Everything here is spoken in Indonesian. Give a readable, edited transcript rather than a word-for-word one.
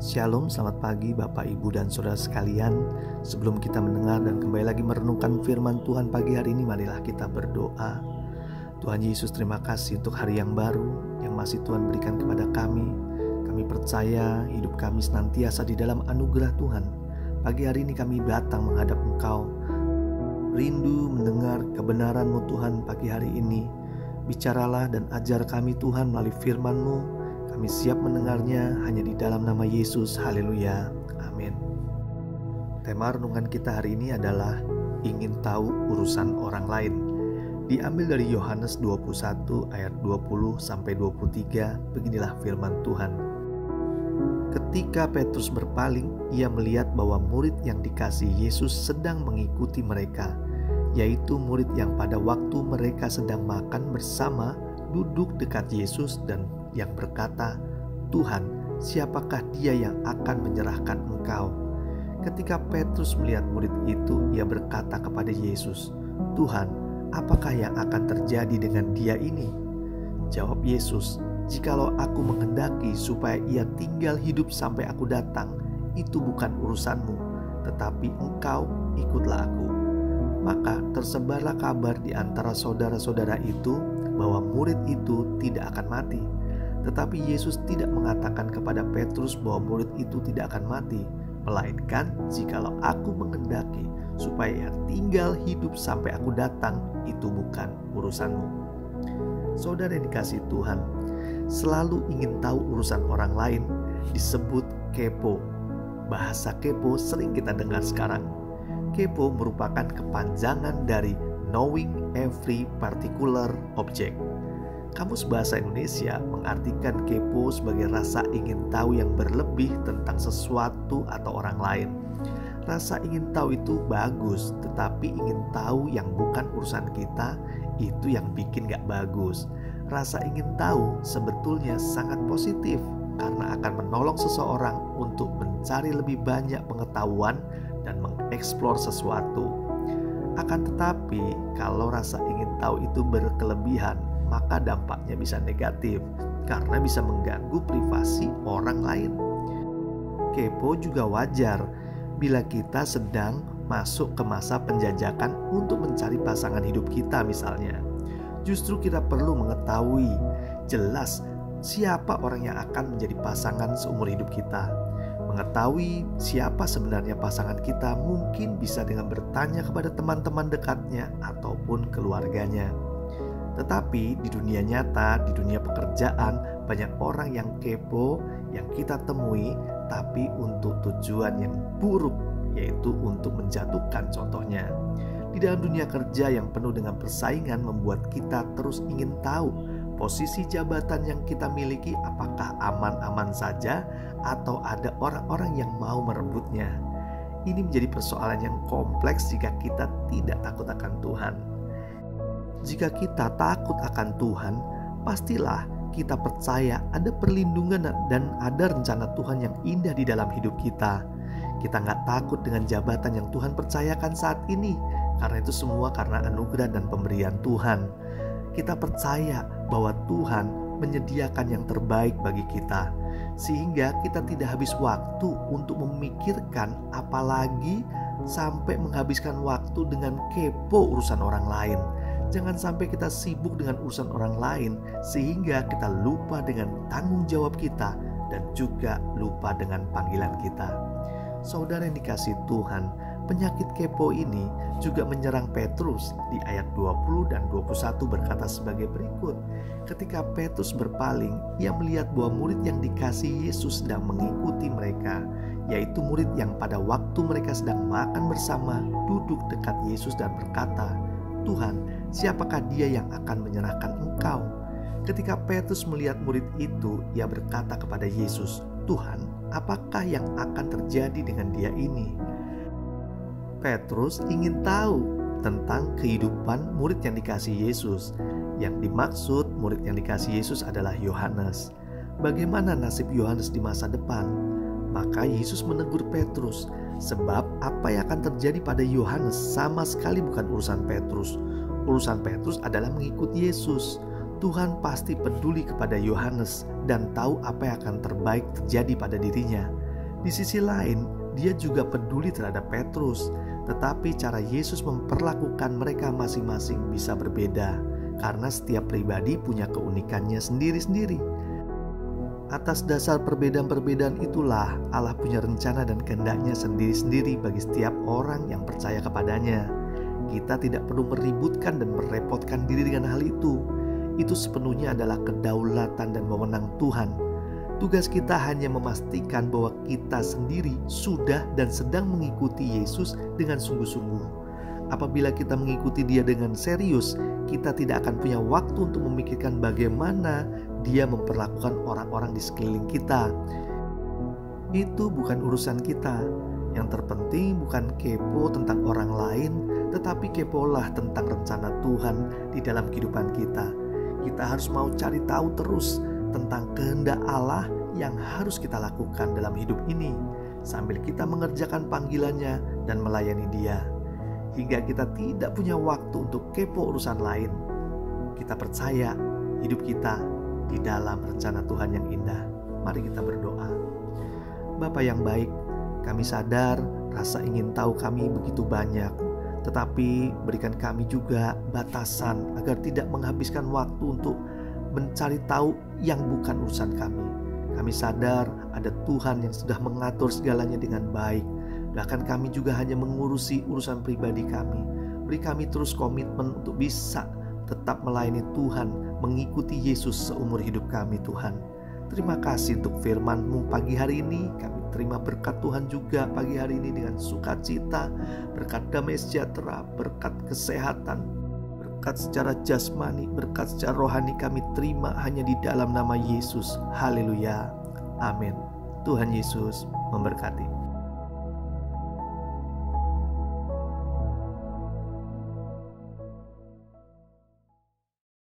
Shalom, selamat pagi Bapak, Ibu, dan Saudara sekalian. Sebelum kita mendengar dan kembali lagi merenungkan firman Tuhan pagi hari ini, marilah kita berdoa. Tuhan Yesus, terima kasih untuk hari yang baru yang masih Tuhan berikan kepada kami. Kami percaya hidup kami senantiasa di dalam anugerah Tuhan. Pagi hari ini kami datang menghadap Engkau, rindu mendengar kebenaran-Mu Tuhan pagi hari ini. Bicaralah dan ajar kami Tuhan melalui firman-Mu. Kami siap mendengarnya hanya di dalam nama Yesus. Haleluya. Amin. Tema renungan kita hari ini adalah ingin tahu urusan orang lain. Diambil dari Yohanes 21 ayat 20-23. Beginilah firman Tuhan. Ketika Petrus berpaling, ia melihat bahwa murid yang dikasihi Yesus sedang mengikuti mereka, yaitu murid yang pada waktu mereka sedang makan bersama duduk dekat Yesus dan yang berkata, "Tuhan, siapakah dia yang akan menyerahkan Engkau?" Ketika Petrus melihat murid itu, ia berkata kepada Yesus, "Tuhan, apakah yang akan terjadi dengan dia ini?" Jawab Yesus, "Jikalau aku menghendaki supaya ia tinggal hidup sampai aku datang, itu bukan urusanmu, tetapi engkau ikutlah aku." Maka tersebarlah kabar di antara saudara-saudara itu bahwa murid itu tidak akan mati. Tetapi Yesus tidak mengatakan kepada Petrus bahwa murid itu tidak akan mati, melainkan jikalau aku menghendaki supaya ia tinggal hidup sampai aku datang, itu bukan urusanmu. Saudara yang dikasihi Tuhan, selalu ingin tahu urusan orang lain disebut kepo. Bahasa kepo sering kita dengar sekarang. Kepo merupakan kepanjangan dari knowing every particular object. Kamus Bahasa Indonesia mengartikan kepo sebagai rasa ingin tahu yang berlebih tentang sesuatu atau orang lain. Rasa ingin tahu itu bagus, tetapi ingin tahu yang bukan urusan kita, itu yang bikin gak bagus. Rasa ingin tahu sebetulnya sangat positif karena akan menolong seseorang untuk mencari lebih banyak pengetahuan dan mengeksplor sesuatu. Akan tetapi, kalau rasa ingin tahu itu berkelebihan, maka dampaknya bisa negatif karena bisa mengganggu privasi orang lain. Kepo juga wajar bila kita sedang masuk ke masa penjajakan untuk mencari pasangan hidup kita misalnya. Justru kita perlu mengetahui jelas siapa orang yang akan menjadi pasangan seumur hidup kita. Mengetahui siapa sebenarnya pasangan kita mungkin bisa dengan bertanya kepada teman-teman dekatnya ataupun keluarganya. Tetapi di dunia nyata, di dunia pekerjaan, banyak orang yang kepo yang kita temui, tapi untuk tujuan yang buruk, yaitu untuk menjatuhkan contohnya. Di dalam dunia kerja yang penuh dengan persaingan membuat kita terus ingin tahu posisi jabatan yang kita miliki apakah aman-aman saja atau ada orang-orang yang mau merebutnya. Ini menjadi persoalan yang kompleks jika kita tidak takut akan Tuhan. Jika kita takut akan Tuhan, pastilah kita percaya ada perlindungan dan ada rencana Tuhan yang indah di dalam hidup kita. Kita nggak takut dengan jabatan yang Tuhan percayakan saat ini, karena itu semua karena anugerah dan pemberian Tuhan. Kita percaya bahwa Tuhan menyediakan yang terbaik bagi kita, sehingga kita tidak habis waktu untuk memikirkan, apalagi sampai menghabiskan waktu dengan kepo urusan orang lain. Jangan sampai kita sibuk dengan urusan orang lain sehingga kita lupa dengan tanggung jawab kita dan juga lupa dengan panggilan kita. Saudara yang dikasihi Tuhan, penyakit kepo ini juga menyerang Petrus. Di ayat 20 dan 21 berkata sebagai berikut. Ketika Petrus berpaling, ia melihat bahwa murid yang dikasihi Yesus sedang mengikuti mereka, yaitu murid yang pada waktu mereka sedang makan bersama duduk dekat Yesus dan berkata, "Tuhan, siapakah dia yang akan menyerahkan Engkau?" Ketika Petrus melihat murid itu, ia berkata kepada Yesus, "Tuhan, apakah yang akan terjadi dengan dia ini?" Petrus ingin tahu tentang kehidupan murid yang dikasihi Yesus. Yang dimaksud murid yang dikasihi Yesus adalah Yohanes. Bagaimana nasib Yohanes di masa depan? Maka Yesus menegur Petrus, sebab apa yang akan terjadi pada Yohanes sama sekali bukan urusan Petrus. Urusan Petrus adalah mengikut Yesus. Tuhan pasti peduli kepada Yohanes dan tahu apa yang akan terbaik terjadi pada dirinya. Di sisi lain, dia juga peduli terhadap Petrus, tetapi cara Yesus memperlakukan mereka masing-masing bisa berbeda, karena setiap pribadi punya keunikannya sendiri-sendiri. Atas dasar perbedaan-perbedaan itulah Allah punya rencana dan kehendaknya sendiri-sendiri bagi setiap orang yang percaya kepadanya. Kita tidak perlu meributkan dan merepotkan diri dengan hal itu. Itu sepenuhnya adalah kedaulatan dan wewenang Tuhan. Tugas kita hanya memastikan bahwa kita sendiri sudah dan sedang mengikuti Yesus dengan sungguh-sungguh. Apabila kita mengikuti Dia dengan serius, kita tidak akan punya waktu untuk memikirkan bagaimana Dia memperlakukan orang-orang di sekeliling kita. Itu bukan urusan kita. Yang terpenting bukan kepo tentang orang lain, tetapi kepolah tentang rencana Tuhan di dalam kehidupan kita. Kita harus mau cari tahu terus tentang kehendak Allah yang harus kita lakukan dalam hidup ini, sambil kita mengerjakan panggilannya dan melayani Dia, hingga kita tidak punya waktu untuk kepo urusan lain. Kita percaya hidup kita di dalam rencana Tuhan yang indah. Mari kita berdoa. Bapa yang baik, kami sadar rasa ingin tahu kami begitu banyak, tetapi berikan kami juga batasan agar tidak menghabiskan waktu untuk mencari tahu yang bukan urusan kami. Kami sadar ada Tuhan yang sudah mengatur segalanya dengan baik. Bahkan kami juga hanya mengurusi urusan pribadi kami. Beri kami terus komitmen untuk bisa tetap melayani Tuhan, mengikuti Yesus seumur hidup kami Tuhan. Terima kasih untuk firman-Mu pagi hari ini. Kami terima berkat Tuhan juga pagi hari ini dengan sukacita, berkat damai sejahtera, berkat kesehatan, berkat secara jasmani, berkat secara rohani kami terima hanya di dalam nama Yesus. Haleluya. Amin. Tuhan Yesus memberkati.